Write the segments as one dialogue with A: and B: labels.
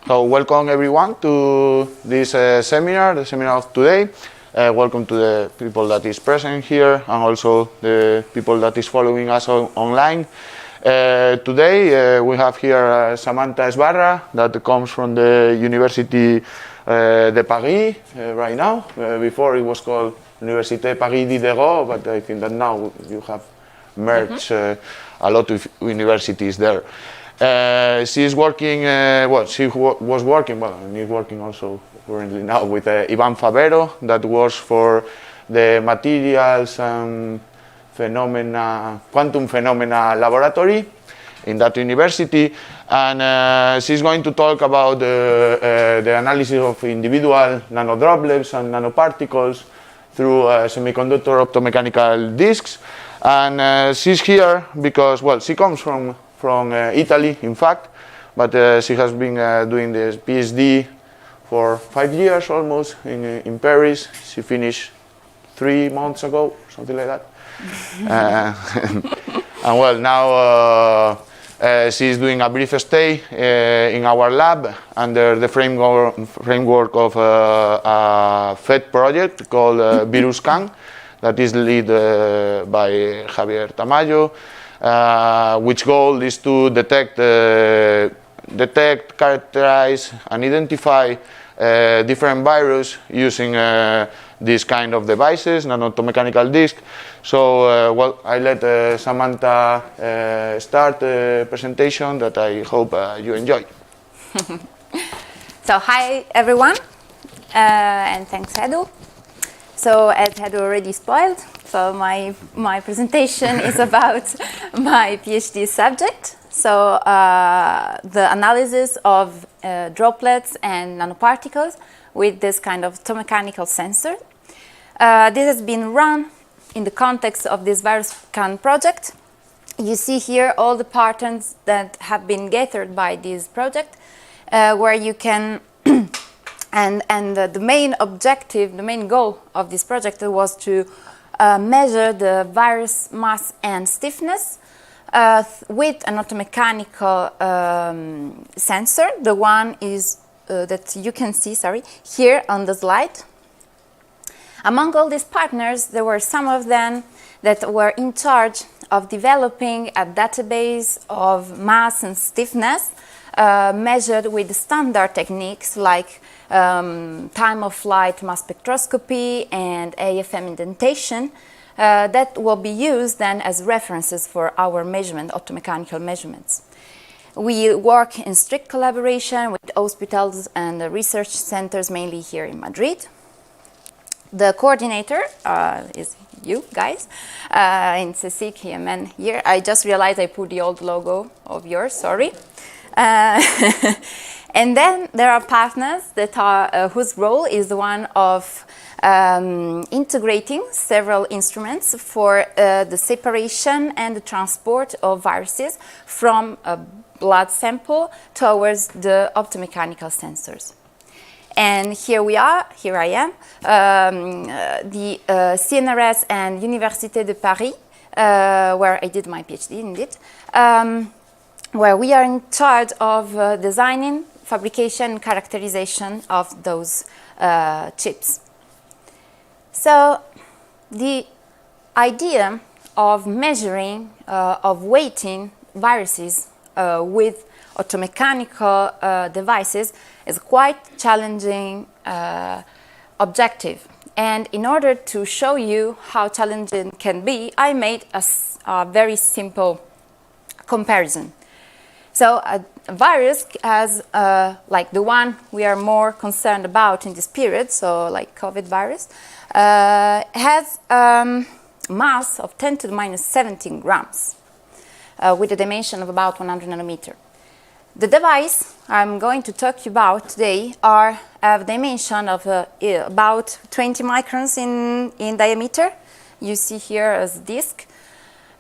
A: So welcome everyone to this seminar, the seminar of today. Welcome to the people that is present here and also the people that is following us online. Today we have here Samantha Sbarra that comes from the University de Paris right now. Before it was called Université Paris Diderot, but I think that now you have merged a lot of universities there. She is working, she was working, and is working also currently now with Ivan Favero, that works for the materials and quantum phenomena laboratory in that university. And she's going to talk about the analysis of individual nanodroplets and nanoparticles through semiconductor optomechanical disks. And she's here because, she comes from Italy, in fact, but she has been doing this PhD for 5 years almost in Paris. She finished 3 months ago, something like that. And now she's doing a brief stay in our lab under the framework of a FET project called VirusScan that is led by Javier Tamayo. Which goal is to detect, characterize, and identify different viruses using these kind of devices, nano-optomechanical disk. So, I let Samantha start the presentation that I hope you enjoy.
B: So, hi everyone, and thanks Edu. So, as Edu already spoiled, so my presentation is about my PhD subject. So the analysis of droplets and nanoparticles with this kind of optomechanical sensor. This has been run in the context of this VirusScan project. You see here all the patterns that have been gathered by this project, where you can and the main objective, the main goal of this project was to measure the virus mass and stiffness with an optomechanical sensor. The one is that you can see, here on the slide. Among all these partners, there were some of them that were in charge of developing a database of mass and stiffness measured with standard techniques like time of flight mass spectroscopy and AFM indentation that will be used then as references for our measurement, optomechanical measurements. We work in strict collaboration with hospitals and research centers, mainly here in Madrid. The coordinator is you guys in CSIC, and here. I just realized I put the old logo of yours, sorry. And then there are partners that are, whose role is the one of integrating several instruments for the separation and the transport of viruses from a blood sample towards the optomechanical sensors. And here I am, the CNRS and Université de Paris, where I did my PhD indeed, where we are in charge of designing, fabrication, and characterization of those chips. So the idea of measuring, of weighting viruses with optomechanical devices is quite challenging objective. And in order to show you how challenging it can be, I made a very simple comparison. So a virus has, like the one we are more concerned about in this period, so like COVID virus, has mass of 10 to the minus 17 grams with a dimension of about 100 nanometer. The device I'm going to talk to you about today have a dimension of about 20 microns in diameter. You see here as disk.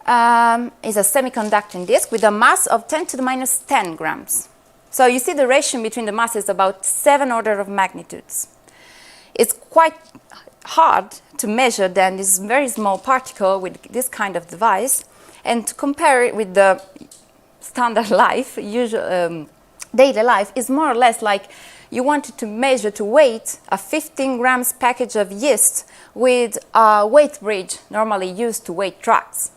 B: Is a semiconductor disk with a mass of 10 to the minus 10 grams. So you see the ratio between the masses about 7 orders of magnitudes. It's quite hard to measure then this very small particle with this kind of device and to compare it with the standard life, usual daily life, is more or less like you wanted to measure to weight a 15 grams package of yeast with a weight bridge normally used to weight trucks.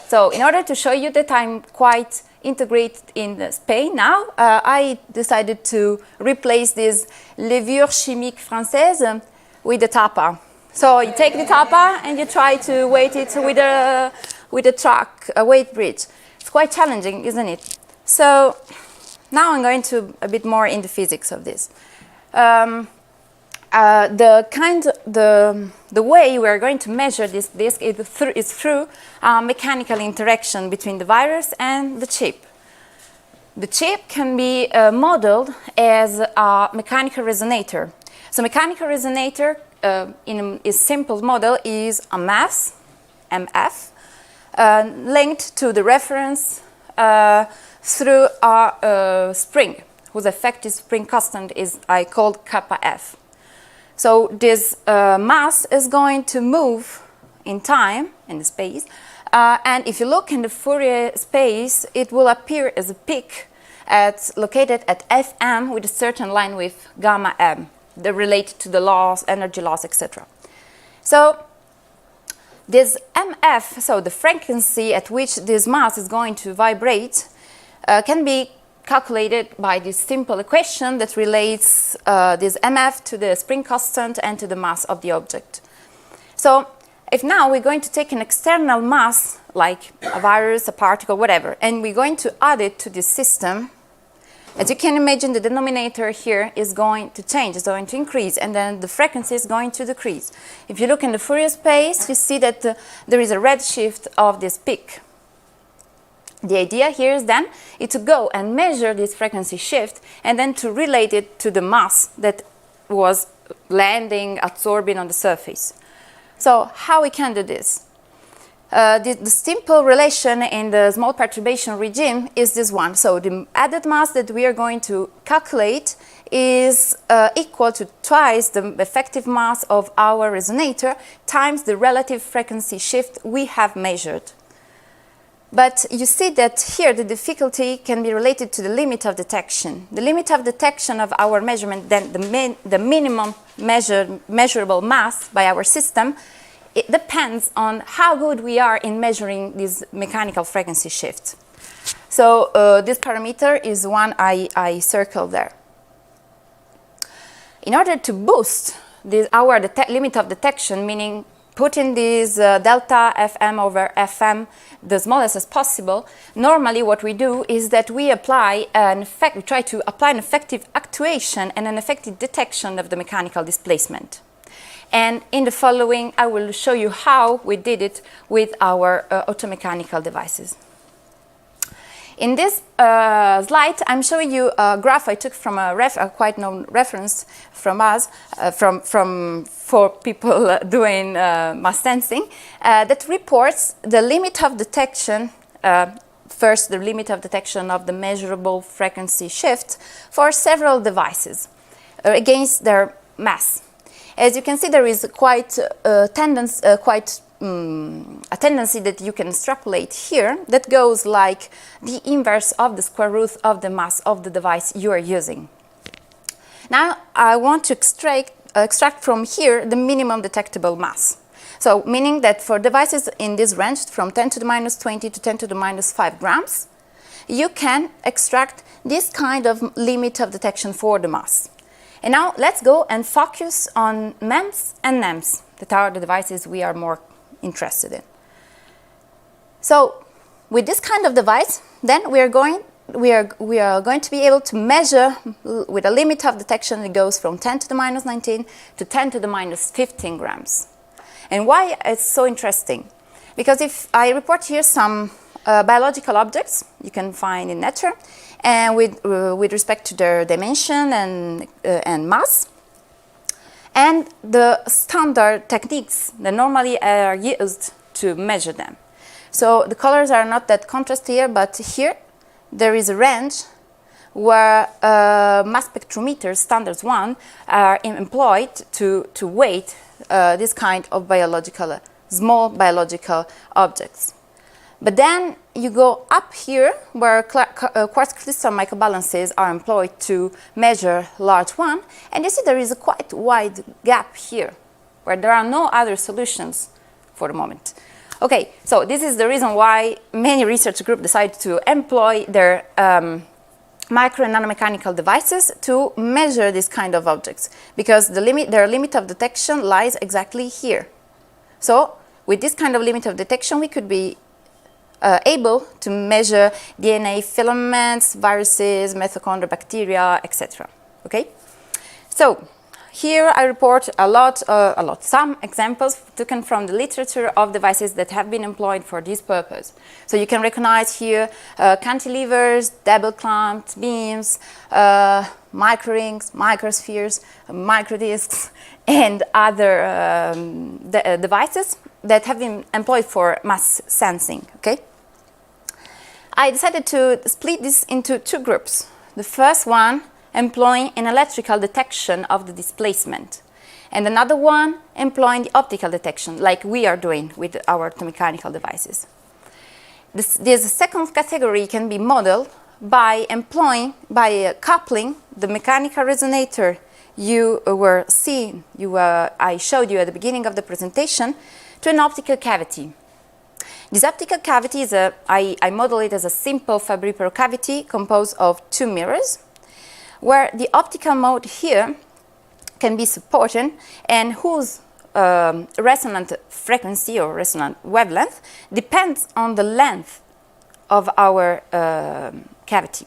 B: So in order to show you that I'm quite integrated in Spain now, I decided to replace this levure chimique française with a tapa. So you take the tapa and you try to weight it with a truck, a weight bridge. It's quite challenging, isn't it? So now I'm going to a bit more in the physics of this. The way we're going to measure this disk is through mechanical interaction between the virus and the chip. The chip can be modeled as a mechanical resonator. So mechanical resonator in a simple model is a mass, MF, linked to the reference through a spring, whose effective spring constant is I called kappa F. So this mass is going to move in time, in the space, and if you look in the Fourier space, it will appear as a peak located at Fm with a certain line with gamma m, related to the loss, energy loss, etc. So this MF, so the frequency at which this mass is going to vibrate, can be calculated by this simple equation that relates this MF to the spring constant and to the mass of the object. So if now we're going to take an external mass, like a virus, a particle, whatever, and we're going to add it to this system, as you can imagine, the denominator here is going to change, is going to increase, and then the frequency is going to decrease. If you look in the Fourier space, you see that there is a redshift of this peak. The idea here is then to go and measure this frequency shift and then to relate it to the mass that was landing, absorbing on the surface. So how we can do this? The simple relation in the small perturbation regime is this one. So the added mass that we are going to calculate is equal to twice the effective mass of our resonator times the relative frequency shift we have measured. But you see that here the difficulty can be related to the limit of detection. The limit of detection of our measurement, then the minimum measurable mass by our system, it depends on how good we are in measuring this mechanical frequency shift. So this parameter is one I circled there. In order to boost our limit of detection, meaning putting this delta Fm over Fm the smallest as possible, normally what we do is that we try to apply an effective actuation and an effective detection of the mechanical displacement. And in the following, I will show you how we did it with our optomechanical devices. In this slide, I'm showing you a graph I took from a quite known reference from us, for people doing mass sensing, that reports the limit of detection, first the limit of detection of the measurable frequency shift for several devices against their mass. As you can see, there is quite a tendency that you can extrapolate here that goes like the inverse of the square root of the mass of the device you are using. Now I want to extract from here the minimum detectable mass. So meaning that for devices in this range from 10 to the minus 20 to 10 to the minus 5 grams, you can extract this kind of limit of detection for the mass. And now let's go and focus on MEMS and NEMS, that are the devices we are more interested in. So with this kind of device, then we are going to be able to measure with a limit of detection that goes from 10 to the minus 19 to 10 to the minus 15 grams. And why it's so interesting? Because if I report here some biological objects you can find in nature, and with respect to their dimension and mass, and the standard techniques that normally are used to measure them. So the colors are not that contrasty here, but here there is a range where mass spectrometers, standards 1, are employed to weight this kind of small biological objects. But then you go up here where quartz crystal microbalances are employed to measure large one, and you see there is a quite wide gap here where there are no other solutions for the moment. Okay, so this is the reason why many research groups decide to employ their micro and nanomechanical devices to measure this kind of objects, because their limit of detection lies exactly here. So with this kind of limit of detection, we could be able to measure DNA filaments, viruses, mitochondria, bacteria, etc. Okay, so here I report some examples taken from the literature of devices that have been employed for this purpose. So you can recognize here cantilevers, double clamped beams, microrings, microspheres, microdiscs, and other devices that have been employed for mass sensing. Okay, I decided to split this into two groups. The first one employing an electrical detection of the displacement, and another one employing the optical detection, like we are doing with our optomechanical devices. This second category can be modeled by coupling the mechanical resonator you were seeing, I showed you at the beginning of the presentation, to an optical cavity. This optical cavity is I model it as a simple Fabry-Perot cavity composed of two mirrors, where the optical mode here can be supported and whose resonant frequency or resonant wavelength depends on the length of our cavity.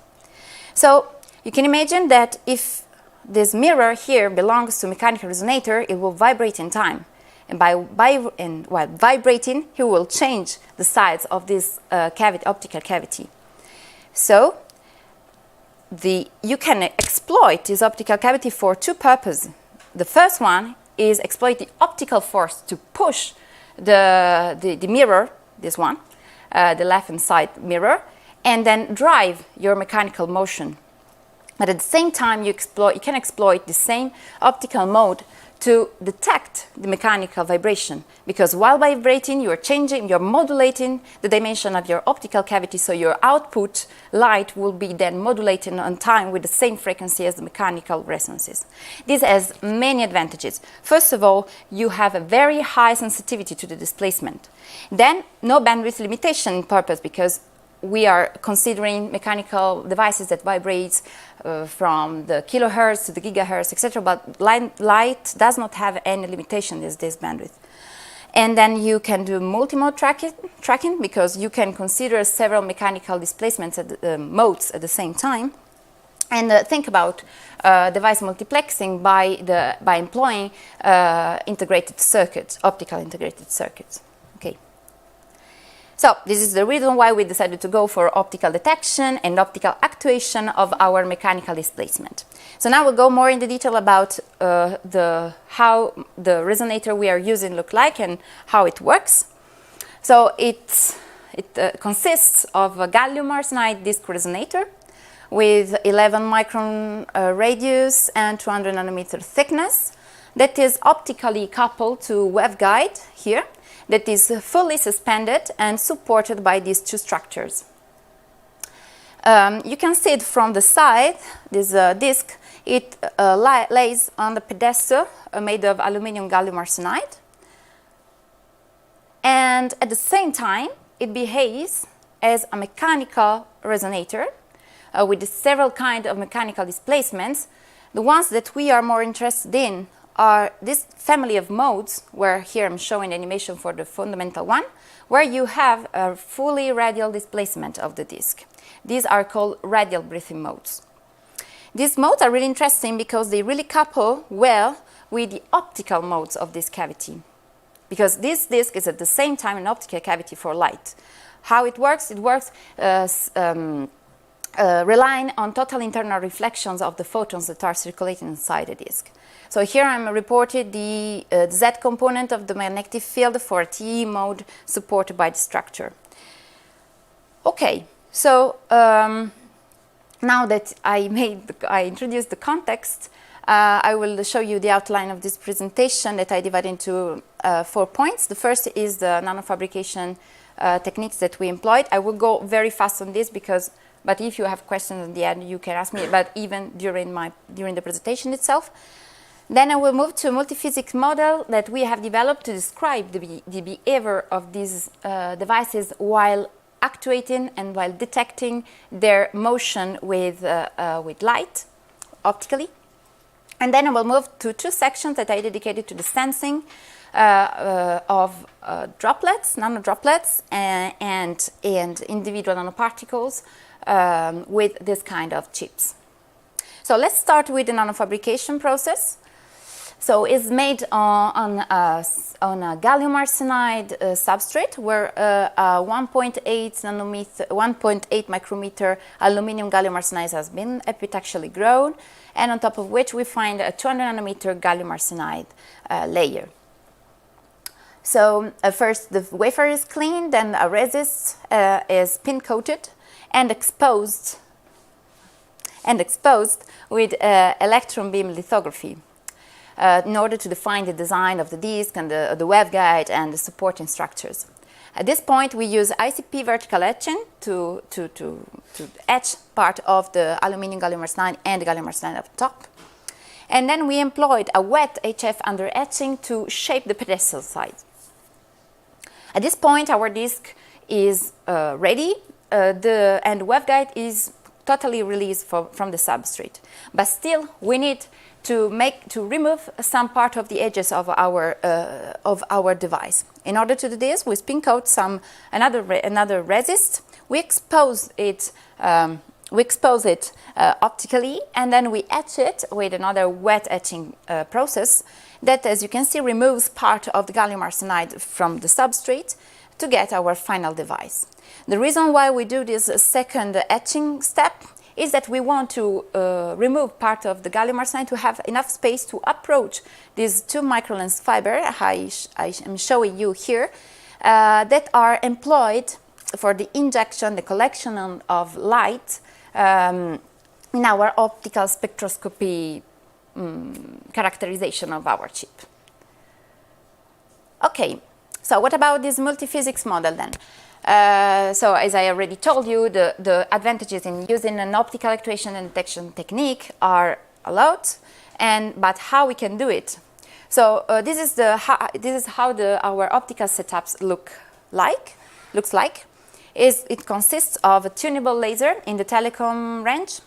B: So you can imagine that if this mirror here belongs to mechanical resonator, it will vibrate in time. And while vibrating, it will change the size of this optical cavity. So you can exploit this optical cavity for two purposes. The first one is exploit the optical force to push the mirror, this one, the left-hand side mirror, and then drive your mechanical motion. But at the same time, you can exploit the same optical mode to detect the mechanical vibration, because while vibrating, you're modulating the dimension of your optical cavity, so your output light will be then modulated on time with the same frequency as the mechanical resonances. This has many advantages. First of all, you have a very high sensitivity to the displacement. Then, no bandwidth limitation purpose, because we are considering mechanical devices that vibrate from the kilohertz to the gigahertz, etc. But light does not have any limitation as this bandwidth. And then you can do multimode tracking, because you can consider several mechanical displacements modes at the same time. And think about device multiplexing by employing integrated circuits, optical integrated circuits. Okay. So this is the reason why we decided to go for optical detection and optical actuation of our mechanical displacement. So now we'll go more into detail about how the resonator we are using look like and how it works. So it consists of a gallium arsenide disc resonator with 11 micron radius and 200 nanometer thickness that is optically coupled to waveguide here, that is fully suspended and supported by these two structures. You can see it from the side, this disc, it lays on the pedestal made of aluminum gallium arsenide. And at the same time, it behaves as a mechanical resonator with several kinds of mechanical displacements. The ones that we are more interested in are this family of modes, where here I'm showing animation for the fundamental one, where you have a fully radial displacement of the disc. These are called radial breathing modes. These modes are really interesting because they really couple well with the optical modes of this cavity, because this disc is at the same time an optical cavity for light. How it works? It works relying on total internal reflections of the photons that are circulating inside the disc. So here I'm reported the Z component of the magnetic field for a TE mode supported by the structure. Okay, so now that I introduced the context, I will show you the outline of this presentation that I divide into 4 points. The first is the nanofabrication techniques that we employed. I will go very fast on this but if you have questions at the end, you can ask me, but even during the presentation itself. Then I will move to a multiphysics model that we have developed to describe the behavior of these devices while actuating and while detecting their motion with light, optically. And then I will move to two sections that I dedicated to the sensing of droplets, nanodroplets, and individual nanoparticles with this kind of chips. So let's start with the nanofabrication process. So it's made on a gallium arsenide substrate where 1.8 micrometer aluminum gallium arsenide has been epitaxially grown, and on top of which we find a 200 nanometer gallium arsenide layer. So first the wafer is cleaned, then a resist is spin coated and exposed with electron beam lithography in order to define the design of the disk and the waveguide and the supporting structures. At this point, we use ICP vertical etching to etch part of the aluminum gallium arsenide and the gallium arsenide up top. And then we employed a wet HF under etching to shape the pedestal side. At this point, our disk is ready, and the waveguide is totally released from the substrate. But still, we need to remove some part of the edges of our device. In order to do this, we spin coat another resist. We expose it optically, and then we etch it with another wet etching process that, as you can see, removes part of the gallium arsenide from the substrate to get our final device. The reason why we do this second etching step is that we want to remove part of the gallium arsenide to have enough space to approach these 2 microlens fiber I am showing you here that are employed for the injection, the collection of light in our optical spectroscopy characterization of our chip. Okay, so what about this multiphysics model then? So as I already told you, the advantages in using an optical actuation and detection technique are a lot, but how we can do it? So this is how our optical setups looks like. It consists of a tunable laser in the telecom range,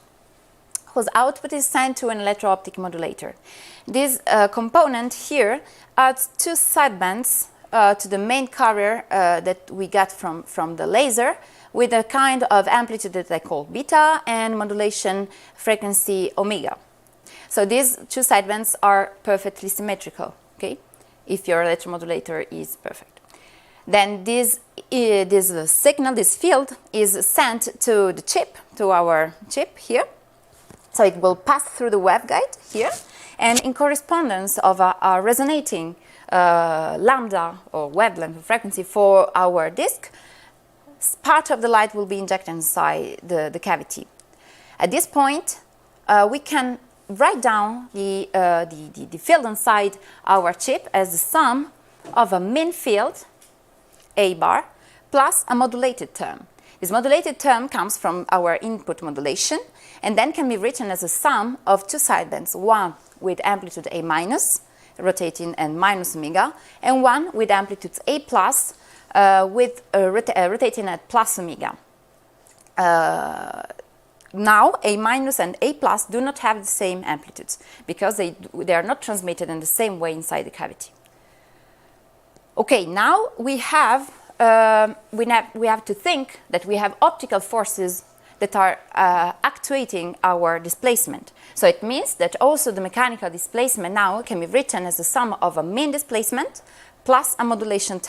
B: whose output is sent to an electro-optic modulator. This component here adds 2 sidebands to the main carrier that we get from the laser with a kind of amplitude that I call beta and modulation frequency omega. So these 2 sidebands are perfectly symmetrical, okay, if your electromodulator is perfect. Then this signal, this field, is sent to the chip, to our chip here. So it will pass through the waveguide here, and in correspondence of a resonating lambda or wavelength frequency for our disk, part of the light will be injected inside the cavity. At this point, we can write down the field inside our chip as the sum of a mean field, A bar, plus a modulated term. This modulated term comes from our input modulation and then can be written as a sum of 2 sidebands, one with amplitude A minus, rotating and minus omega, and one with amplitudes A plus rotating at plus omega. Now A minus and A plus do not have the same amplitudes because they are not transmitted in the same way inside the cavity. Okay, now we have to think that we have optical forces that are actuating our displacement. So it means that also the mechanical displacement now can be written as the sum of a mean displacement plus a modulated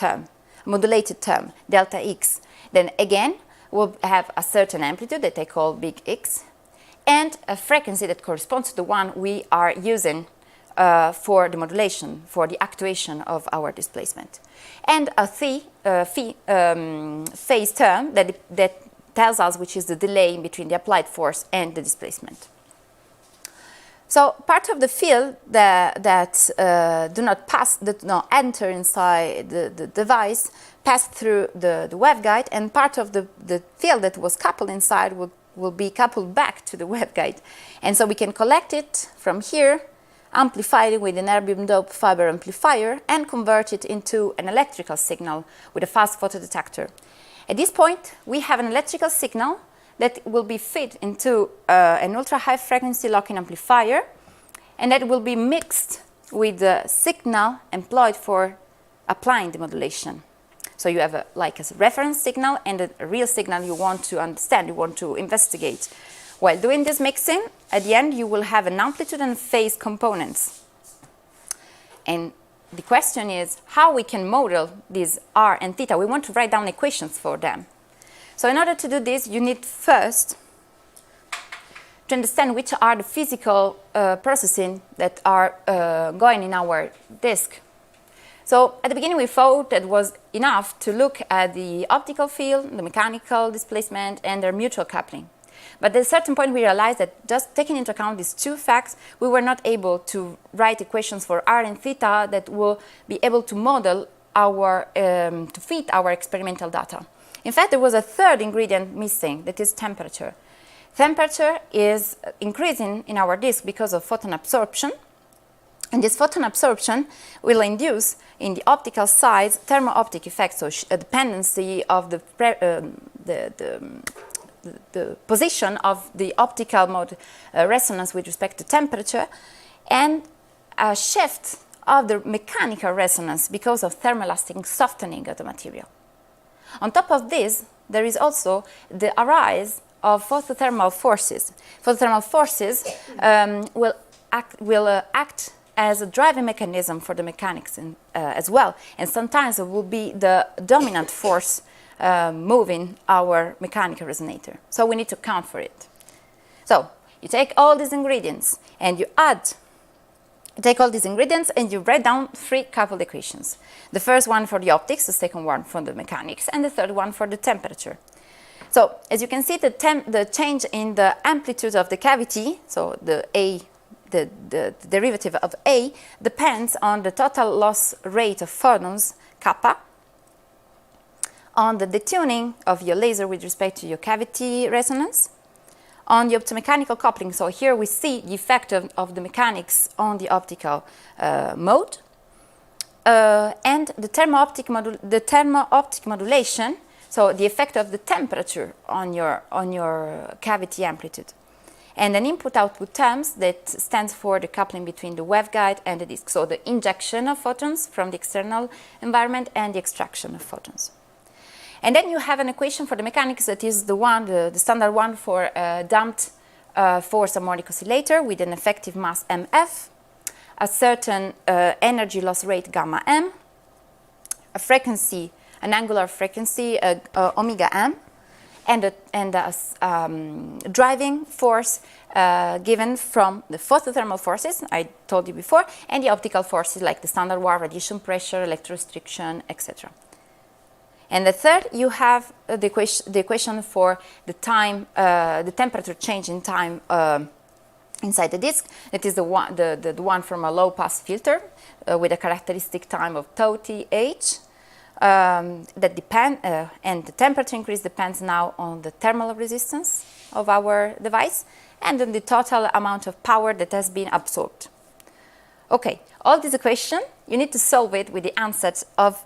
B: term, delta x. Then again, we'll have a certain amplitude that I call big X, and a frequency that corresponds to the one we are using for the modulation, for the actuation of our displacement. And a phase term that tells us which is the delay between the applied force and the displacement. So part of the field that do not enter inside the device pass through the waveguide, and part of the field that was coupled inside will be coupled back to the waveguide. And so we can collect it from here, amplify it with an erbium doped fiber amplifier, and convert it into an electrical signal with a fast photodetector. At this point, we have an electrical signal that will be fed into an ultra-high frequency lock-in amplifier, and that will be mixed with the signal employed for applying the modulation. So you have a reference signal and a real signal you want to understand, you want to investigate. While doing this mixing, at the end you will have an amplitude and phase components. And the question is how we can model these R and theta. We want to write down equations for them. So in order to do this, you need first to understand which are the physical processing that are going in our disk. So at the beginning we thought that was enough to look at the optical field, the mechanical displacement, and their mutual coupling. But at a certain point we realized that just taking into account these two facts, we were not able to write equations for R and theta that will be able to model our, to fit our experimental data. In fact, there was a third ingredient missing, that is temperature. Temperature is increasing in our disk because of photon absorption. And this photon absorption will induce in the optical sides thermo-optic effects, so a dependency of the position of the optical mode resonance with respect to temperature, and a shift of the mechanical resonance because of thermoelastic softening of the material. On top of this, there is also the arise of photothermal forces. Photothermal forces will act as a driving mechanism for the mechanics as well, and sometimes it will be the dominant force moving our mechanical resonator. So we need to account for it. So you take all these ingredients and you write down three coupled equations. The first one for the optics, the second one for the mechanics, and the third one for the temperature. So as you can see, the change in the amplitude of the cavity, so the derivative of A, depends on the total loss rate of photons, kappa, on the detuning of your laser with respect to your cavity resonance, on the optomechanical coupling. So here we see the effect of the mechanics on the optical mode, and the thermo-optic modulation, so the effect of the temperature on your cavity amplitude. And an input-output terms that stands for the coupling between the waveguide and the disk, so the injection of photons from the external environment and the extraction of photons. And then you have an equation for the mechanics that is the standard one for a damped force harmonic oscillator with an effective mass mf, a certain energy loss rate gamma m, a frequency, an angular frequency omega m, and a driving force given from the photothermal forces I told you before, and the optical forces like the standard wire, radiation pressure, electrostriction, etc. And the third, you have the equation for the time, the temperature change in time inside the disk. That is the one from a low-pass filter with a characteristic time of tau th. That depend, and the temperature increase depends now on the thermal resistance of our device and on the total amount of power that has been absorbed. Okay, all this equation, you need to solve it with the ansatz of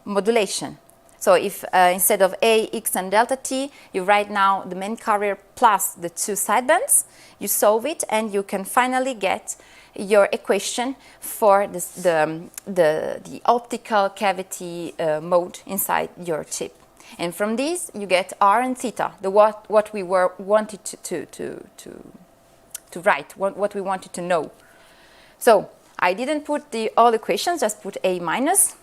B: modulation. So if instead of A, X, and delta T, you write now the main carrier plus the two sidebands, you solve it and you can finally get your equation for the optical cavity mode inside your chip. And from this you get R and theta, what we wanted to write, what we wanted to know. So I didn't put all equations, just put A minus,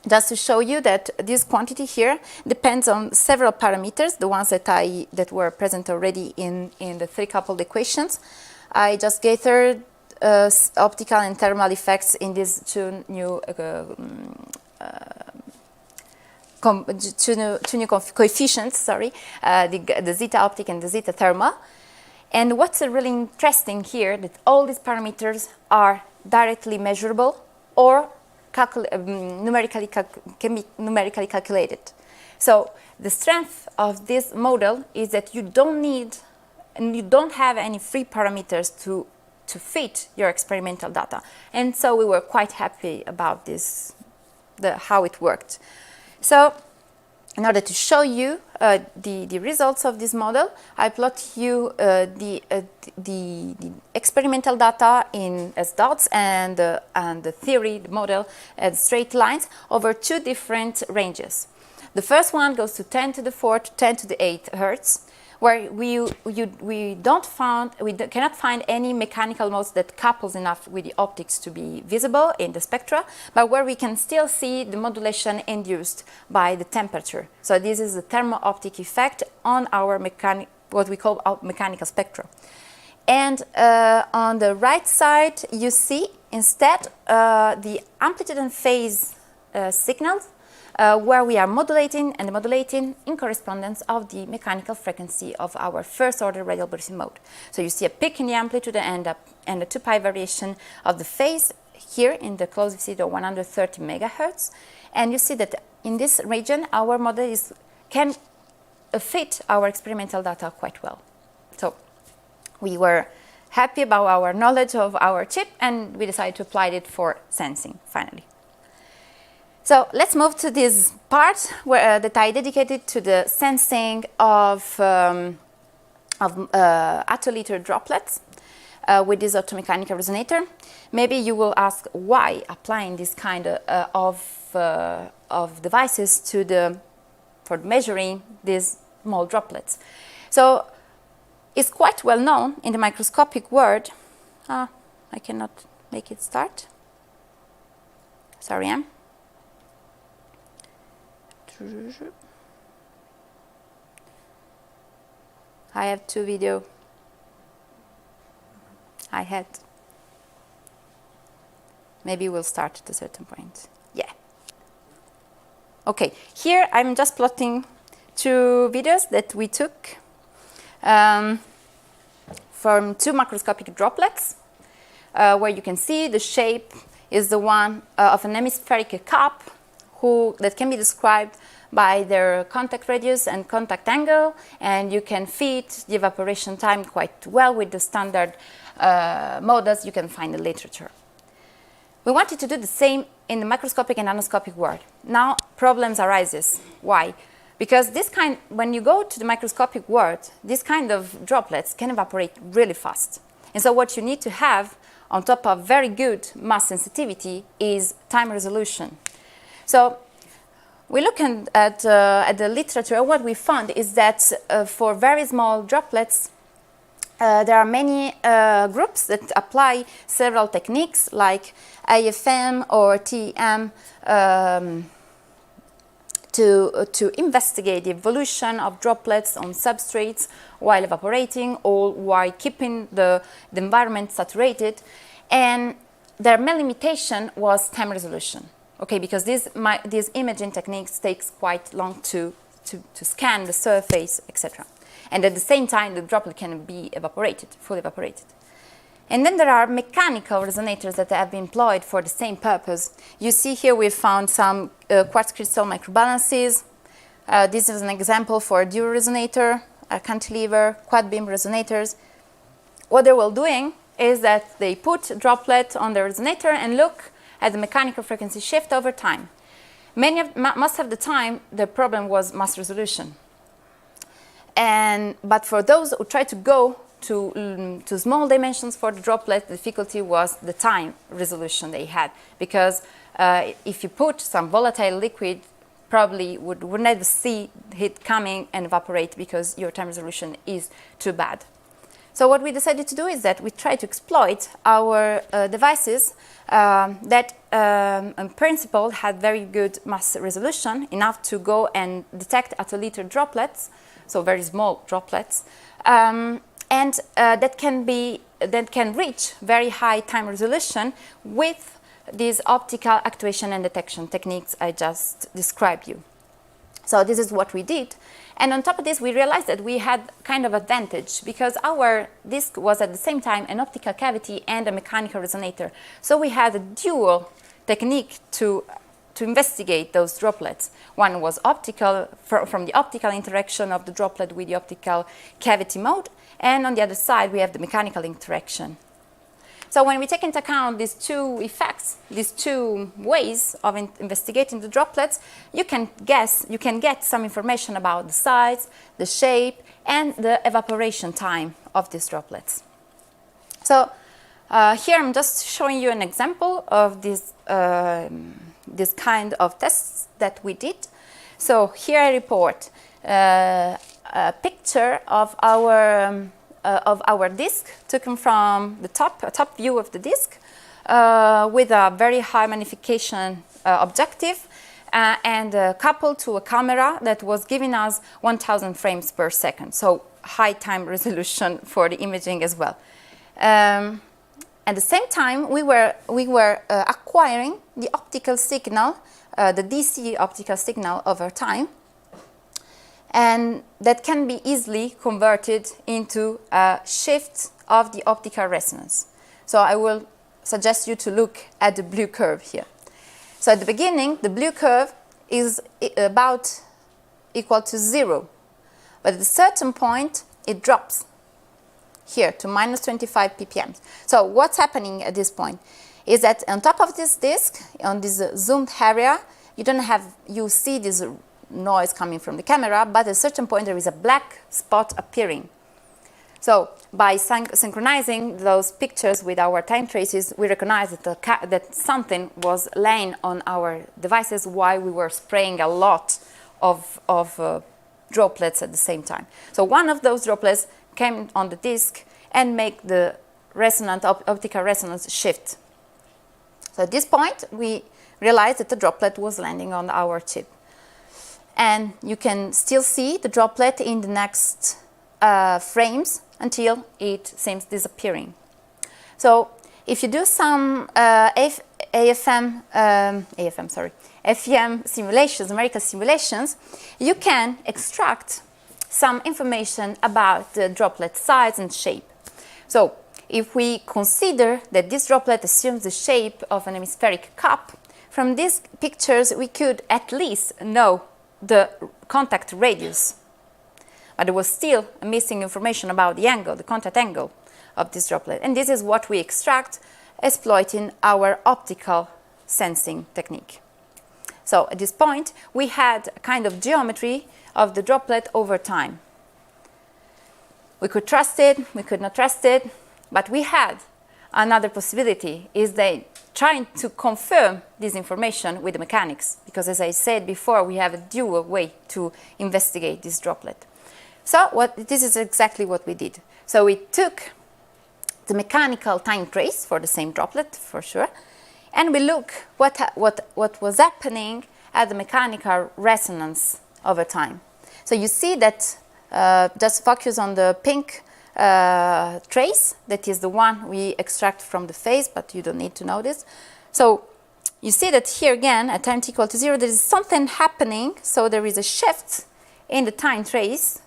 B: just to show you that this quantity here depends on several parameters, the ones that were present already in the three coupled equations. I just gathered optical and thermal effects in these two new coefficients, sorry, the zeta optic and the zeta thermal. And what's really interesting here, that all these parameters are directly measurable or can be numerically calculated. So the strength of this model is that you don't have any free parameters to fit your experimental data. And so we were quite happy about this, how it worked. So in order to show you the results of this model, I plot you the experimental data as dots and the theory, the model, as straight lines over two different ranges. The first one goes to 10 to the 4th to 10 to the 8th hertz, where we cannot find any mechanical modes that couples enough with the optics to be visible in the spectra, but where we can still see the modulation induced by the temperature. So this is the thermo-optic effect on our what we call our mechanical spectra. And on the right side, you see instead the amplitude and phase signals where we are modulating in correspondence of the mechanical frequency of our first order radial Brisson mode. So you see a peak in the amplitude and a 2 pi variation of the phase here in the close vicinity of 130 megahertz. And you see that in this region our model can fit our experimental data quite well. So we were happy about our knowledge of our chip, and we decided to apply it for sensing finally. So let's move to this part that I dedicated to the sensing of attoliter droplets with this optomechanical resonator. Maybe you will ask why applying this kind of devices for measuring these small droplets. So it's quite well known in the microscopic world. I cannot make it start. Sorry, I have two videos. I had. Maybe we'll start at a certain point. Yeah. Okay, here I'm just plotting two videos that we took from two macroscopic droplets, where you can see the shape is the one of an hemispheric cup that can be described by their contact radius and contact angle, and you can fit the evaporation time quite well with the standard models you can find in the literature. We wanted to do the same in the microscopic and nanoscopic world. Now problems arises. Why? Because when you go to the microscopic world, this kind of droplets can evaporate really fast. And so what you need to have on top of very good mass sensitivity is time resolution. So we look at the literature, and what we found is that for very small droplets, there are many groups that apply several techniques like AFM or TEM to investigate the evolution of droplets on substrates while evaporating or while keeping the environment saturated. And their main limitation was time resolution. Okay, because these imaging techniques takes quite long to scan the surface, etc. And at the same time, the droplet can be evaporated, fully evaporated. And then there are mechanical resonators that have been employed for the same purpose. You see here we found some quartz crystal microbalances. This is an example for a dual resonator, a cantilever, quad beam resonators. What they were doing is that they put a droplet on the resonator and look at the mechanical frequency shift over time. Most of the time, the problem was mass resolution. But for those who try to go to small dimensions for the droplet, the difficulty was the time resolution they had. Because if you put some volatile liquid, probably would never see it coming and evaporate because your time resolution is too bad. So what we decided to do is that we try to exploit our devices that in principle had very good mass resolution, enough to go and detect attoliter droplets, so very small droplets, and that can reach very high time resolution with these optical actuation and detection techniques I just described you. So this is what we did. And on top of this, we realized that we had kind of advantage because our disc was at the same time an optical cavity and a mechanical resonator. So we had a dual technique to investigate those droplets. One was optical, from the optical interaction of the droplet with the optical cavity mode, and on the other side we have the mechanical interaction. So when we take into account these two effects, these two ways of investigating the droplets, you can get some information about the size, the shape, and the evaporation time of these droplets. So here I'm just showing you an example of this kind of tests that we did. So here I report a picture of our disk taken from the top view of the disk with a very high magnification objective and coupled to a camera that was giving us 1000 frames per second, so high time resolution for the imaging as well. At the same time, we were acquiring the optical signal, the DC optical signal over time, and that can be easily converted into a shift of the optical resonance. So I will suggest you to look at the blue curve here. So at the beginning, the blue curve is about equal to 0, but at a certain point, it drops here to minus 25 ppm. So what's happening at this point is that on top of this disk, on this zoomed area, you see this noise coming from the camera, but at a certain point there is a black spot appearing. So by synchronizing those pictures with our time traces, we recognized that something was laying on our devices while we were spraying a lot of droplets at the same time. So one of those droplets came on the disk and make the optical resonance shift. So at this point, we realized that the droplet was landing on our chip. And you can still see the droplet in the next frames until it seems disappearing. So if you do some FEM simulations, numerical simulations, you can extract some information about the droplet size and shape. So if we consider that this droplet assumes the shape of an hemispheric cup, from these pictures we could at least know the contact radius. But there was still missing information about the angle, the contact angle of this droplet. And this is what we extract exploiting our optical sensing technique. So at this point, we had a kind of geometry of the droplet over time. We could trust it, we could not trust it, but we had another possibility, is that trying to confirm this information with the mechanics, because as I said before, we have a dual way to investigate this droplet. So this is exactly what we did. So we took the mechanical time trace for the same droplet, for sure, and we look what was happening at the mechanical resonance over time. So you see that, just focus on the pink trace, that is the one we extract from the phase, but you don't need to know this. So you see that here again, at time t equal to 0, there is something happening, so there is a shift in the time trace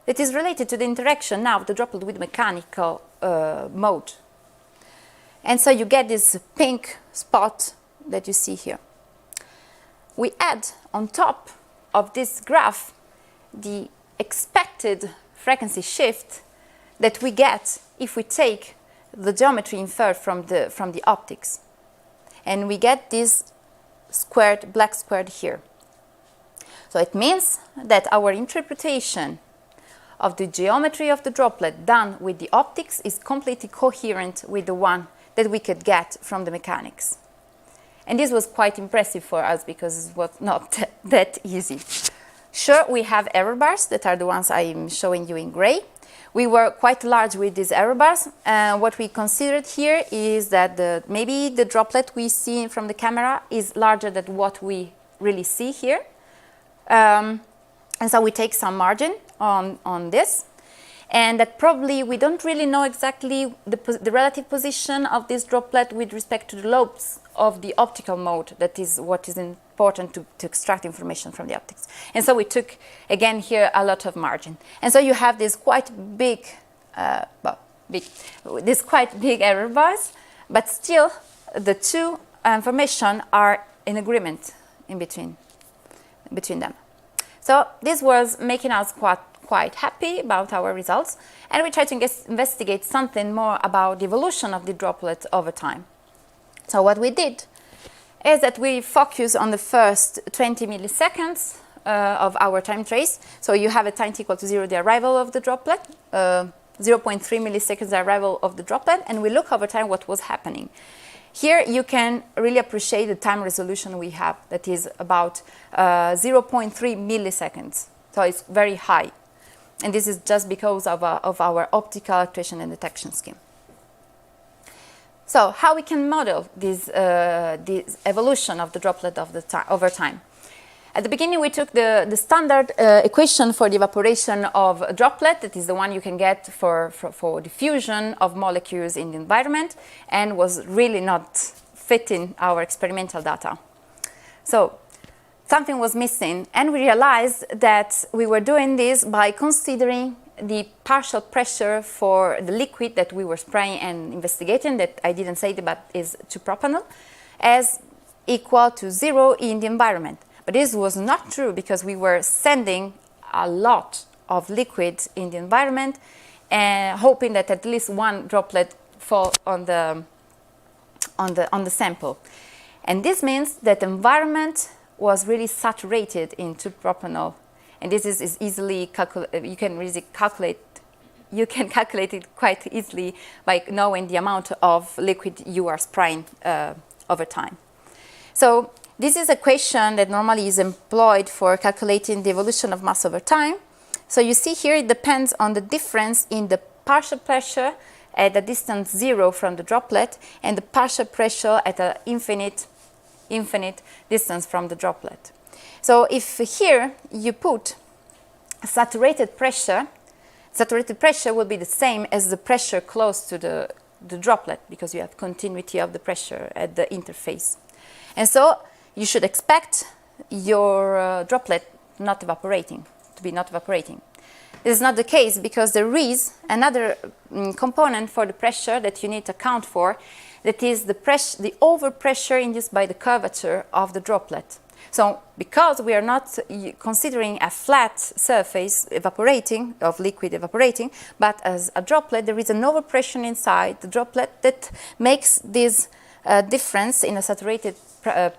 B: that is related to the interaction now of the droplet with mechanical mode. And so you get this pink spot that you see here. We add on top of this graph the expected frequency shift that we get if we take the geometry inferred from the optics. And we get this squared, black squared here. So it means that our interpretation of the geometry of the droplet done with the optics is completely coherent with the one that we could get from the mechanics. And this was quite impressive for us because it was not that easy. Sure, we have error bars that are the ones I'm showing you in gray. We were quite large with these error bars. What we considered here is that maybe the droplet we see from the camera is larger than what we really see here. And so we take some margin on this. And that probably we don't really know exactly the relative position of this droplet with respect to the lobes of the optical mode. That is what is important to extract information from the optics. And so we took, again, here a lot of margin. And so you have this quite big, error bars, but still the two information are in agreement in between them. So this was making us quite happy about our results, and we tried to investigate something more about the evolution of the droplet over time. So what we did is that we focus on the first 20 milliseconds of our time trace. So you have a time equal to 0, the arrival of the droplet, 0.3 milliseconds the arrival of the droplet, and we look over time what was happening. Here you can really appreciate the time resolution we have, that is about 0.3 milliseconds. So it's very high. And this is just because of our optical actuation and detection scheme. So how we can model this evolution of the droplet over time? At the beginning, we took the standard equation for the evaporation of a droplet. That is the one you can get for the fusion of molecules in the environment, and was really not fitting our experimental data. So something was missing, and we realized that we were doing this by considering the partial pressure for the liquid that we were spraying and investigating, that I didn't say, but is 2-propanol, as equal to 0 in the environment. But this was not true, because we were sending a lot of liquid in the environment and hoping that at least one droplet fall on the sample. And this means that the environment was really saturated in 2-propanol. And this is easily you can calculate it quite easily by knowing the amount of liquid you are spraying over time. So this is a equation that normally is employed for calculating the evolution of mass over time. So you see here it depends on the difference in the partial pressure at a distance 0 from the droplet and the partial pressure at an infinite distance from the droplet. So if here you put saturated pressure will be the same as the pressure close to the droplet, because you have continuity of the pressure at the interface. And so you should expect your droplet to be not evaporating. This is not the case, because there is another component for the pressure that you need to account for, that is the overpressure induced by the curvature of the droplet. So because we are not considering a flat surface evaporating, of liquid evaporating, but as a droplet, there is an overpressure inside the droplet that makes this difference in a saturated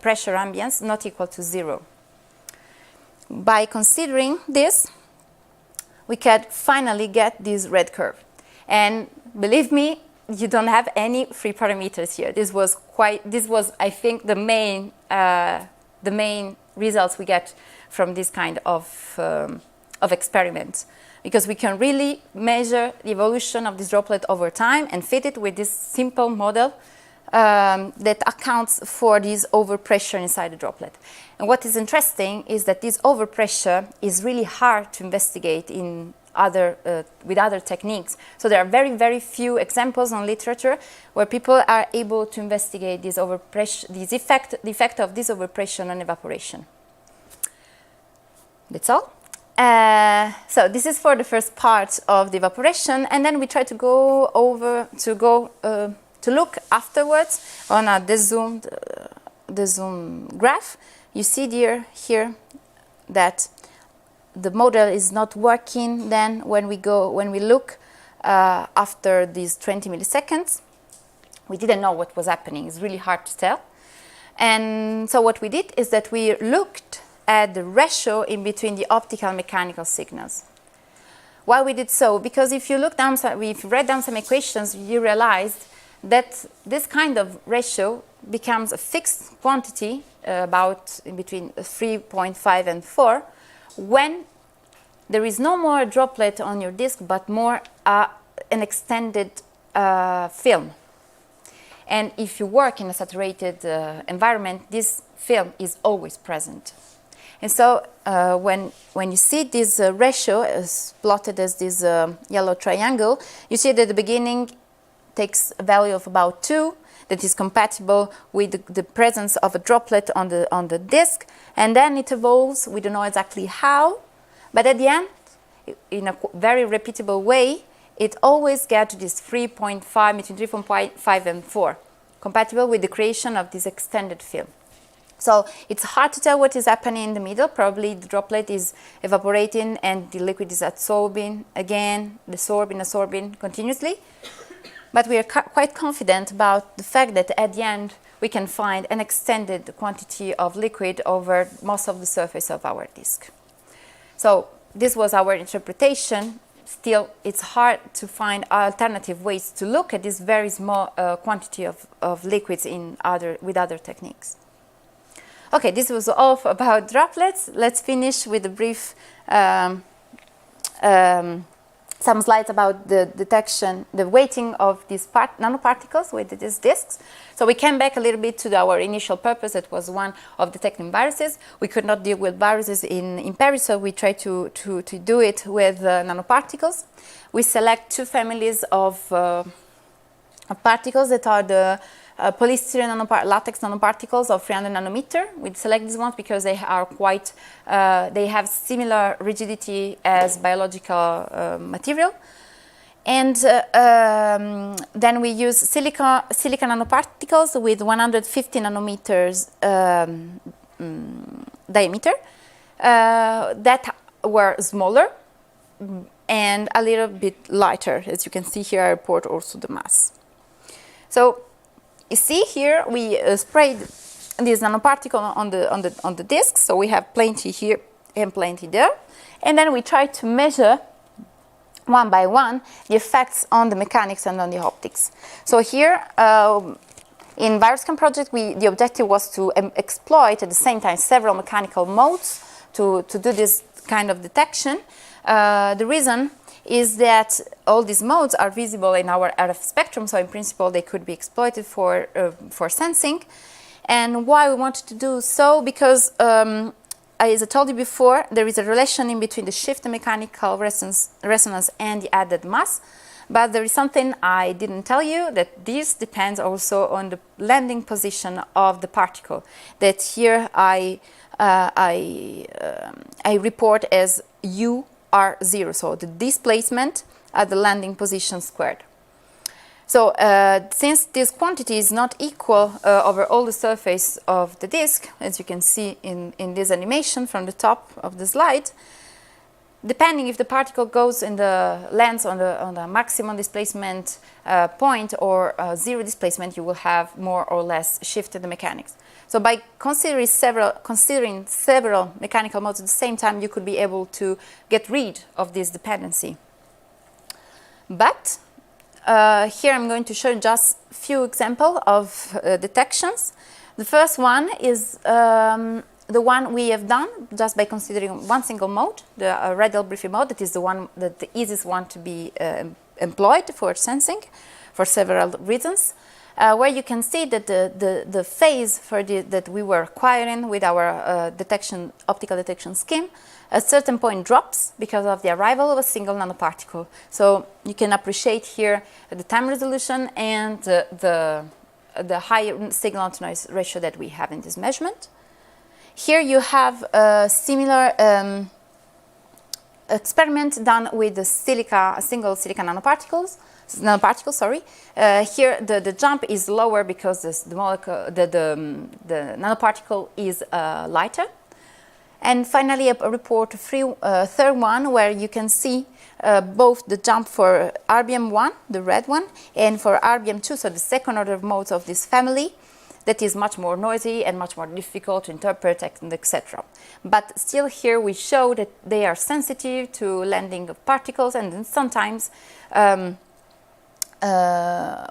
B: pressure ambience not equal to 0. By considering this, we can finally get this red curve. And believe me, you don't have any free parameters here. This was, I think, the main results we get from this kind of experiment, because we can really measure the evolution of this droplet over time and fit it with this simple model that accounts for this overpressure inside the droplet. And what is interesting is that this overpressure is really hard to investigate in with other techniques. So there are very, very few examples on literature where people are able to investigate this overpressure, the effect of this overpressure on evaporation. That's all. So this is for the first part of the evaporation, and then we try to look afterwards on a dezoomed graph. You see here that the model is not working then when we look after these 20 milliseconds. We didn't know what was happening. It's really hard to tell. And so what we did is that we looked at the ratio in between the optical and mechanical signals. Why we did so? Because if you read down some equations, you realized that this kind of ratio becomes a fixed quantity, about in between 3.5 and 4, when there is no more a droplet on your disk, but more an extended film. And if you work in a saturated environment, this film is always present. And so when you see this ratio is plotted as this yellow triangle, you see that the beginning takes a value of about 2, that is compatible with the presence of a droplet on the disk, and then it evolves. We don't know exactly how, but at the end, in a very repeatable way, it always gets to this 3.5, between 3.5 and 4 compatible with the creation of this extended film. So it's hard to tell what is happening in the middle. Probably the droplet is evaporating and the liquid is adsorbing again, absorbing continuously. But we are quite confident about the fact that at the end we can find an extended quantity of liquid over most of the surface of our disk. So this was our interpretation. Still, it's hard to find alternative ways to look at this very small quantity of liquids with other techniques. Okay, this was all about droplets. Let's finish with a brief some slides about the detection, the weighting of these nanoparticles with these disks. So we came back a little bit to our initial purpose. It was one of detecting viruses. We could not deal with viruses in Paris, so we tried to do it with nanoparticles. We select two families of particles that are the polystyrene latex nanoparticles of 300 nanometer. We select these ones because they are quite, they have similar rigidity as biological material. And then we use silicon nanoparticles with 150 nanometers diameter that were smaller and a little bit lighter. As you can see here, I report also the mass. So you see here we sprayed this nanoparticle on the disk, so we have plenty here and plenty there, and then we try to measure one by one the effects on the mechanics and on the optics. So here in VirusCam project, the objective was to exploit at the same time several mechanical modes to do this kind of detection. The reason is that all these modes are visible in our RF spectrum, so in principle they could be exploited for sensing. And why we wanted to do so? Because as I told you before, there is a relation in between the shift in mechanical resonance and the added mass. But there is something I didn't tell you, that this depends also on the landing position of the particle. That here I report as U(R0), so the displacement at the landing position squared. So since this quantity is not equal over all the surface of the disk, as you can see in this animation from the top of the slide, depending if the particle goes in the lands on the maximum displacement point or zero displacement, you will have more or less shifted the mechanics. So by considering several mechanical modes at the same time, you could be able to get rid of this dependency. But here I'm going to show just a few examples of detections. The first one is the one we have done just by considering one single mode, the radial Briffy mode. That is the easiest one to be employed for sensing for several reasons. Where you can see that the phase that we were acquiring with our optical detection scheme, at a certain point drops because of the arrival of a single nanoparticle. So you can appreciate here the time resolution and the high signal-to-noise ratio that we have in this measurement. Here you have a similar experiment done with the single silica nanoparticles. Here the jump is lower because the nanoparticle is lighter. And finally, a report third one where you can see both the jump for RBM1, the red one, and for RBM2, so the second order modes of this family, that is much more noisy and much more difficult to interpret, and etc. But still here we show that they are sensitive to landing of particles, and then sometimes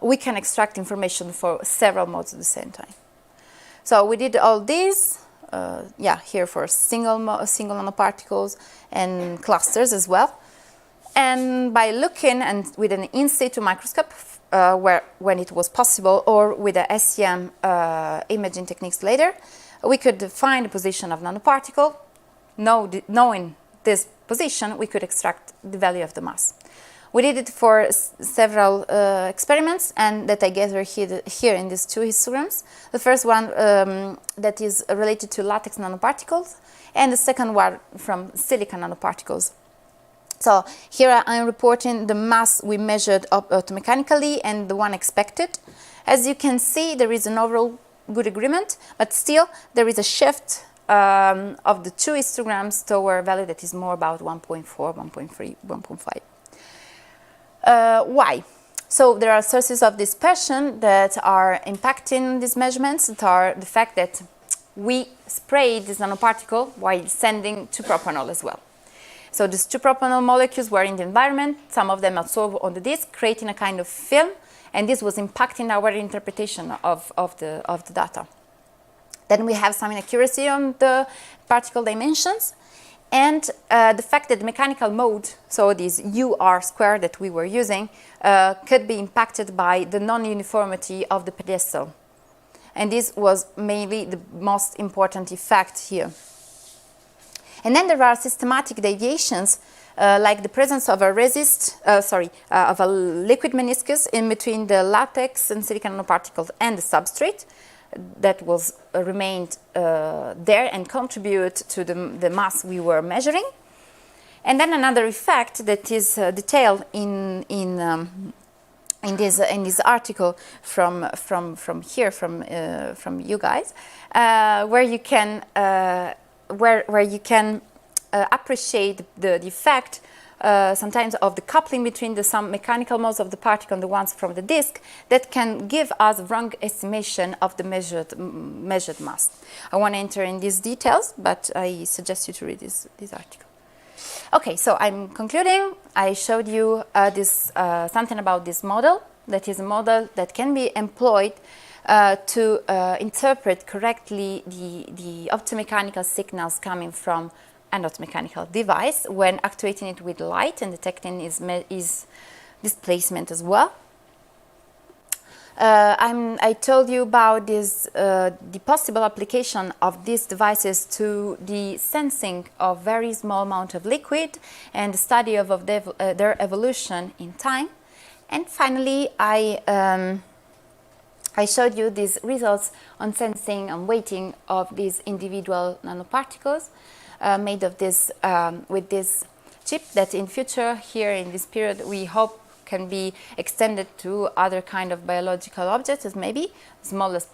B: we can extract information for several modes at the same time. So we did all these, here for single nanoparticles and clusters as well. And by looking and with an in situ microscope, when it was possible, or with the SEM imaging techniques later, we could find the position of nanoparticle. Knowing this position, we could extract the value of the mass. We did it for several experiments, and that I gather here in these two histograms. The first one that is related to latex nanoparticles, and the second one from silicon nanoparticles. So here I'm reporting the mass we measured automechanically and the one expected. As you can see, there is an overall good agreement, but still there is a shift of the 2 histograms toward a value that is more about 1.4, 1.3, 1.5. Why? So there are sources of dispersion that are impacting these measurements, that are the fact that we spray this nanoparticle while sending 2-propanol as well. So these 2-propanol molecules were in the environment, some of them absorbed on the disk, creating a kind of film, and this was impacting our interpretation of the data. Then we have some inaccuracy on the particle dimensions, and the fact that the mechanical mode, so this UR square that we were using, could be impacted by the non-uniformity of the pedestal. And this was mainly the most important effect here. And then there are systematic deviations, like the presence of a of a liquid meniscus in between the latex and silicon nanoparticles and the substrate that was remained there and contribute to the mass we were measuring. And then another effect that is detailed in this article from you guys, where you can appreciate the effect sometimes of the coupling between some mechanical modes of the particle and the ones from the disk that can give us wrong estimation of the measured mass. I want to enter in these details, but I suggest you to read this article. Okay, so I'm concluding. I showed you something about this model. That is a model that can be employed to interpret correctly the optomechanical signals coming from an optomechanical device when actuating it with light and detecting its displacement as well. I told you about the possible application of these devices to the sensing of very small amount of liquid and the study of their evolution in time. And finally, I showed you these results on sensing and weighting of these individual nanoparticles made of this with this chip that in future here in this period we hope can be extended to other kind of biological objects, as maybe smallest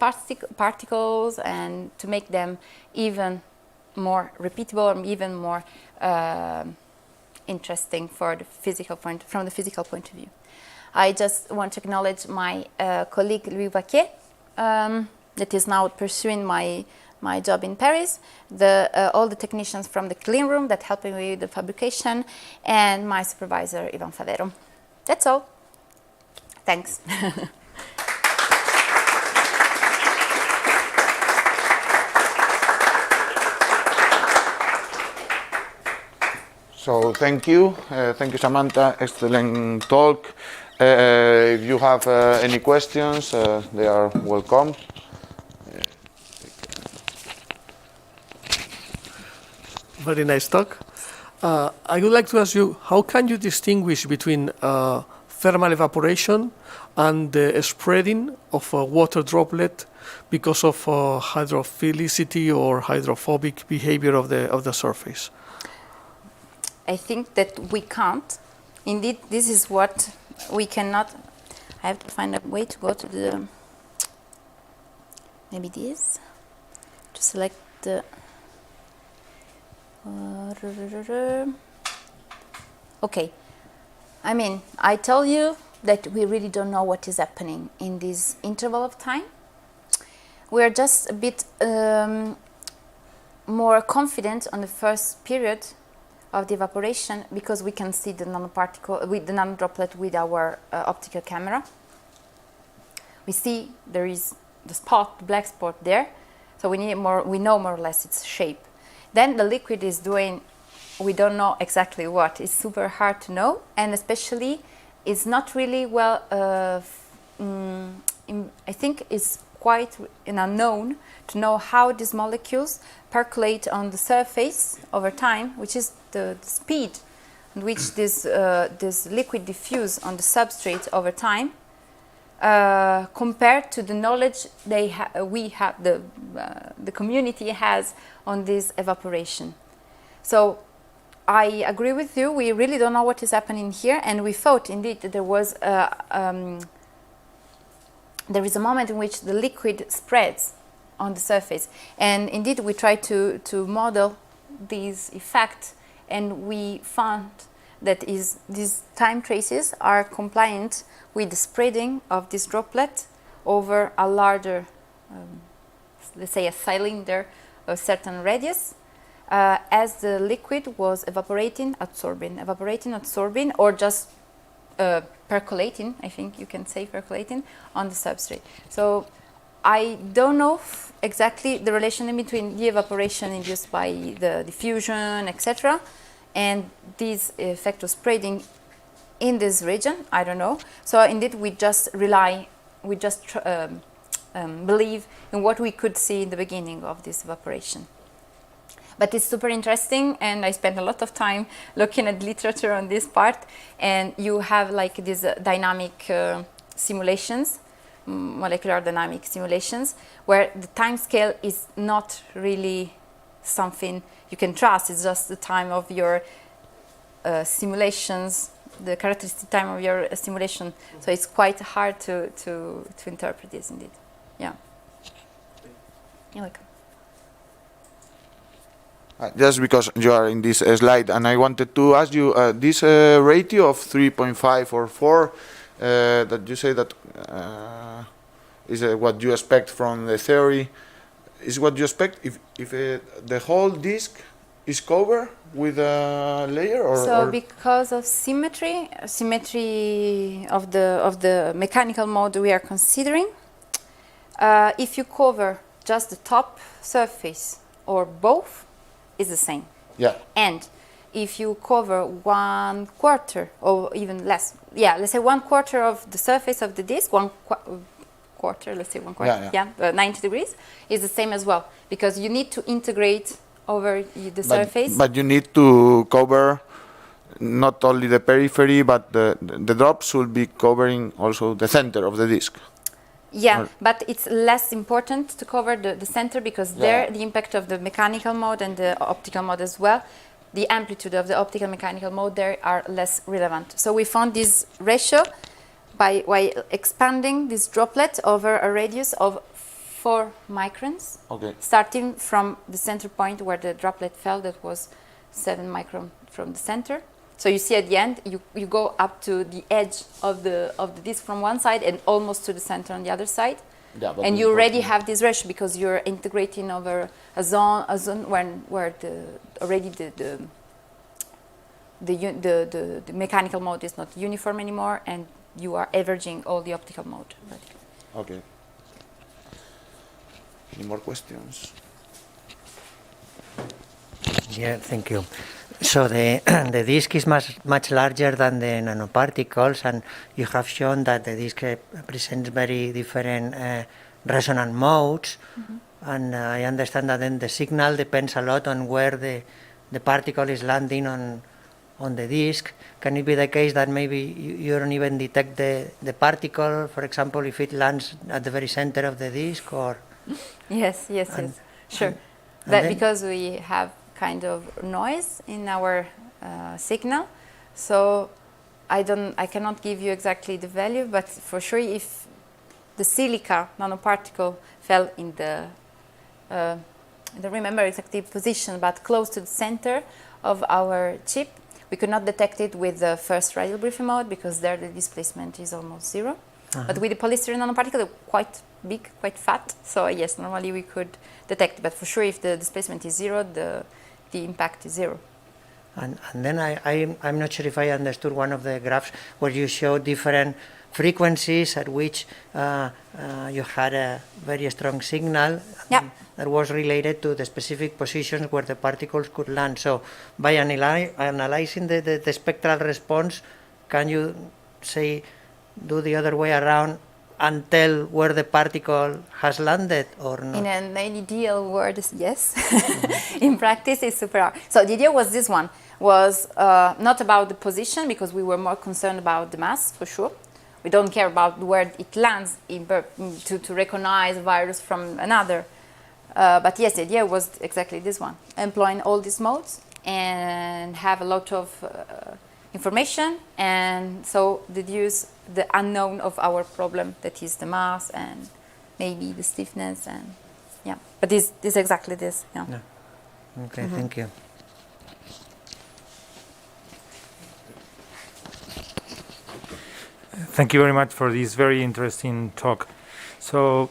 B: particles, and to make them even more repeatable and even more interesting for the from the physical point of view. I just want to acknowledge my colleague Louis Vaquier, that is now pursuing my job in Paris, all the technicians from the clean room that helped me with the fabrication, and my supervisor Ivan Favero. That's all. Thanks.
A: So thank you Samantha, excellent talk. If you have any questions, they are welcome.
C: Very nice talk. I would like to ask you, how can you distinguish between thermal evaporation and the spreading of a water droplet because of hydrophilicity or hydrophobic behavior of the surface?
B: I think that we can't. Indeed, this is what we cannot. I have to find a way to go to the, maybe this, to select the, okay. I mean, I tell you that we really don't know what is happening in this interval of time. We're just a bit more confident on the first period of the evaporation because we can see the nanoparticle with the nanodroplet with our optical camera. We see there is the spot, the black spot there, so we know more or less its shape. Then the liquid is doing, we don't know exactly what. It's super hard to know, and especially it's not really well, I think it's quite an unknown to know how these molecules percolate on the surface over time, which is the speed in which this liquid diffuse on the substrate over time, compared to the knowledge the community has on this evaporation. So I agree with you. We really don't know what is happening here, and we thought indeed that there is a moment in which the liquid spreads on the surface, and indeed we tried to model these effects, and we found that these time traces are compliant with the spreading of this droplet over a larger, let's say a cylinder of certain radius, as the liquid was evaporating, absorbing, or just percolating, I think you can say percolating, on the substrate. So I don't know exactly the relation in between the evaporation induced by the diffusion, etc., and this effect of spreading in this region. I don't know. So indeed we just believe in what we could see in the beginning of this evaporation. But it's super interesting, and I spent a lot of time looking at literature on this part, and you have like these dynamic simulations, molecular dynamic simulations, where the time scale is not really something you can trust. It's just the time of your simulations, the characteristic time of your simulation. So it's quite hard to interpret this indeed. Yeah. You're welcome.
A: Just because you are in this slide, and I wanted to ask you, this ratio of 3.5 or 4 that you say that is what you expect from the theory, is what you expect if the whole disk is covered with a layer, or
B: because of symmetry of the mechanical mode we are considering, if you cover just the top surface or both, is the same.
A: Yeah.
B: And if you cover 1/4 or even less, let's say 1/4 of the surface of the disk, quarter, let's say 1/4, 90 degrees, is the same as well, because you need to integrate over the surface.
A: But you need to cover not only the periphery, but the drops should be covering also the center of the disk.
B: Yeah, but it's less important to cover the center, because there the impact of the mechanical mode and the optical mode as well, the amplitude of the optical mechanical mode there are less relevant. So we found this ratio by expanding this droplet over a radius of 4 microns, starting from the center point where the droplet fell, that was 7 microns from the center. So you see at the end, you go up to the edge of the disk from one side and almost to the center on the other side. Yeah, and you already have this ratio because you're integrating over a zone where the mechanical mode is not uniform anymore, and you are averaging all the optical mode.
A: Okay. Any more questions?
D: Yeah, thank you. So the disk is much larger than the nanoparticles, and you have shown that the disk presents very different resonant modes. And I understand that then the signal depends a lot on where the particle is landing on the disk. Can it be the case that maybe you don't even detect the particle, for example, if it lands at the very center of the disk, or?
B: Yes, sure. Because we have kind of noise in our signal, so I cannot give you exactly the value, but for sure if the silica nanoparticle fell in I don't remember exactly position, but close to the center of our chip, we could not detect it with the first radial briefing mode, because there the displacement is almost 0. But with the polystyrene nanoparticle, they're quite big, quite fat, so yes, normally we could detect, but for sure if the displacement is 0, the impact is 0.
D: And then I'm not sure if I understood one of the graphs where you showed different frequencies at which you had a very strong signal that was related to the specific positions where the particles could land. So by analyzing the spectral response, can you say do the other way around and tell where the particle has landed, or not?
B: In an ideal world, yes. In practice, it's super hard. So the idea was this one, was not about the position, because we were more concerned about the mass, for sure. We don't care about where it lands to recognize a virus from another. But yes, the idea was exactly this one, employing all these modes and have a lot of information, and so deduce the unknown of our problem, that is the mass and maybe the stiffness, and yeah. But this exactly this. Yeah.
D: Yeah. Okay, thank you.
E: Thank you very much for this very interesting talk. So,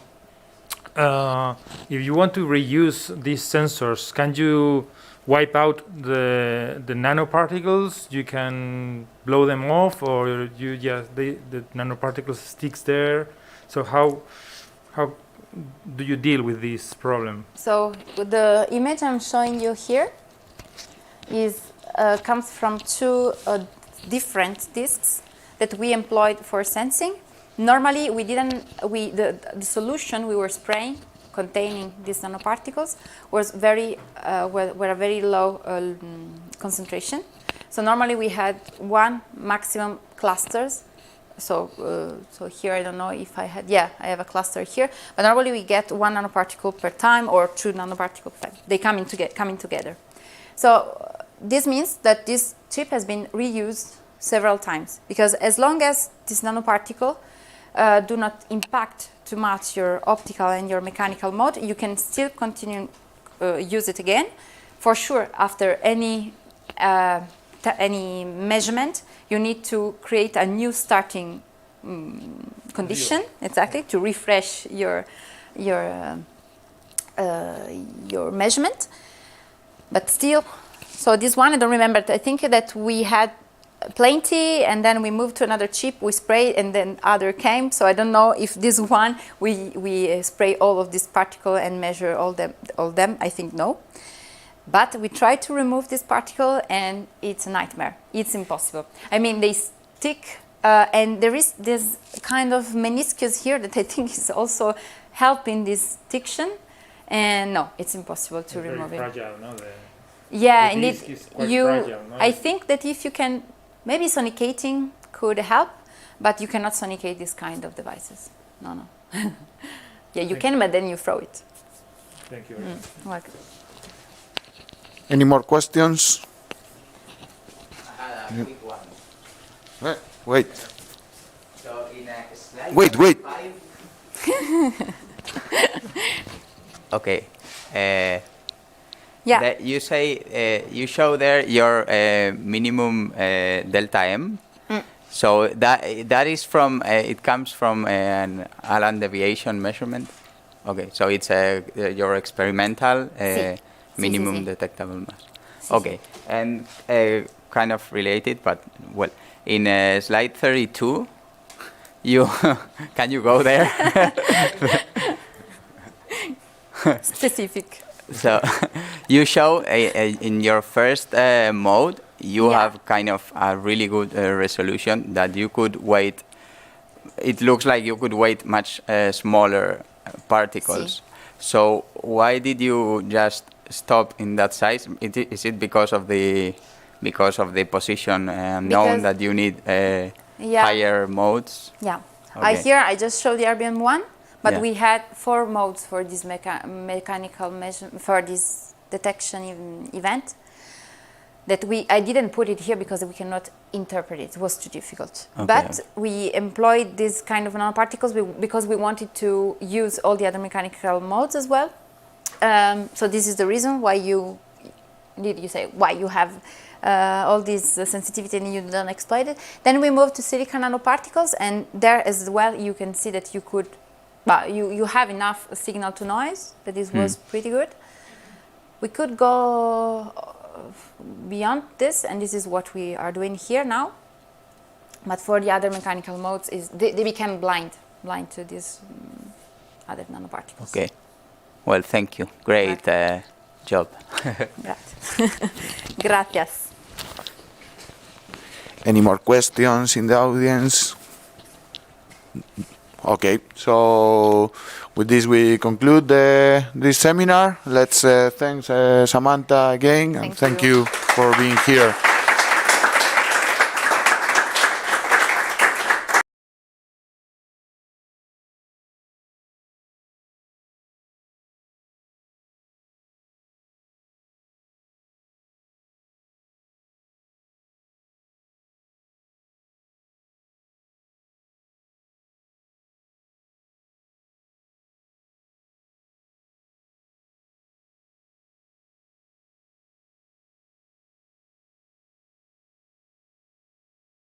E: if you want to reuse these sensors, can you wipe out the nanoparticles? You can blow them off, or you just the nanoparticles sticks there. So how do you deal with this problem?
B: So the image I'm showing you here is comes from two different disks that we employed for sensing. Normally, the solution we were spraying containing these nanoparticles was were a very low concentration. So normally we had one maximum clusters. So here I don't know if I had, I have a cluster here. But normally we get one nanoparticle per time or two nanoparticles per time. They coming together. So this means that this chip has been reused several times, because as long as this nanoparticle do not impact too much your optical and your mechanical mode, you can still continue use it again. For sure, after any measurement, you need to create a new starting condition, exactly, to refresh your measurement. But still, so this one I don't remember. I think that we had plenty, and then we moved to another chip, we sprayed, and then other came. So I don't know if this one we spray all of this particle and measure all them. I think no. But we try to remove this particle, and it's a nightmare. It's impossible. I mean, they stick, and there is this kind of meniscus here that I think is also helping this stiction. And no, it's impossible to remove it.
E: Fragile, no?
B: Yeah,
E: the
B: indeed.
E: disc is quite fragile, no?
B: I think that if you can, maybe sonicating could help, but you cannot sonicate this kind of devices. No. Yeah, you can, but then you throw it.
E: Thank you.
B: Welcome.
A: Any more questions?
F: I had a quick one.
A: Wait.
F: So in a slide
A: Wait.
F: 5. Okay.
B: Yeah.
F: That you say you show there your minimum delta M. So that is from it comes from an Allen deviation measurement. Okay, so it's your experimental minimum detectable mass. Okay, and kind of related, but well, in slide 32, you can you go there?
B: Specific.
F: So you show in your first mode, you have kind of a really good resolution that you could weight. It looks like you could weight much smaller particles. So why did you just stop in that size? Is it because of the position known that you need higher modes?
B: Yeah.
F: Okay.
B: Here I just showed the RBM one. But
F: Yeah.
B: we had 4 modes for this mechanical measurement, for this detection event. That I didn't put it here because we cannot interpret it. It was too difficult.
F: Okay.
B: But we employed this kind of nanoparticles because we wanted to use all the other mechanical modes as well. So this is the reason why you have all this sensitivity and you don't exploit it. Then we moved to silicon nanoparticles, and there as well you can see that you could. But you have enough signal to noise that this was pretty good. We could go beyond this, and this is what we are doing here now. But for the other mechanical modes, they became blind to these other nanoparticles.
F: Okay. Well, thank you. Great job.
B: Gracias.
A: Any more questions in the audience? Okay, so with this we conclude this seminar. Let's thank Samantha again, and thank you for being here.